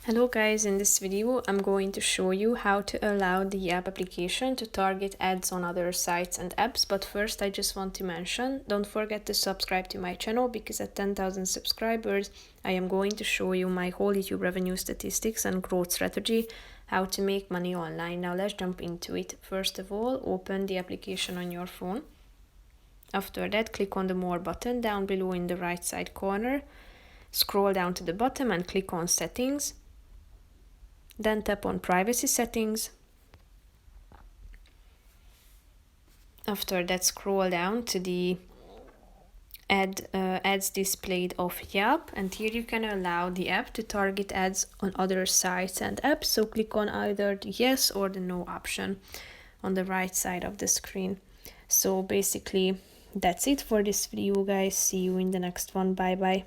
Hello guys, in this video I'm going to show you how to allow the Yelp application to target ads on other sites and apps, but first I just want to mention, don't forget to subscribe to my channel because at 10,000 subscribers I am going to show you my whole YouTube revenue statistics and growth strategy, how to make money online. Now let's jump into it. First of all, open the application on your phone. After that, click on the More button down below in the right side corner. Scroll down to the bottom and click on Settings. Then tap on Privacy Settings. After that, scroll down to the ads displayed of Yelp, and here you can allow the app to target ads on other sites and apps. So click on either the yes or the no option on the right side of the screen. So basically that's it for this video guys. See you in the next one. Bye bye.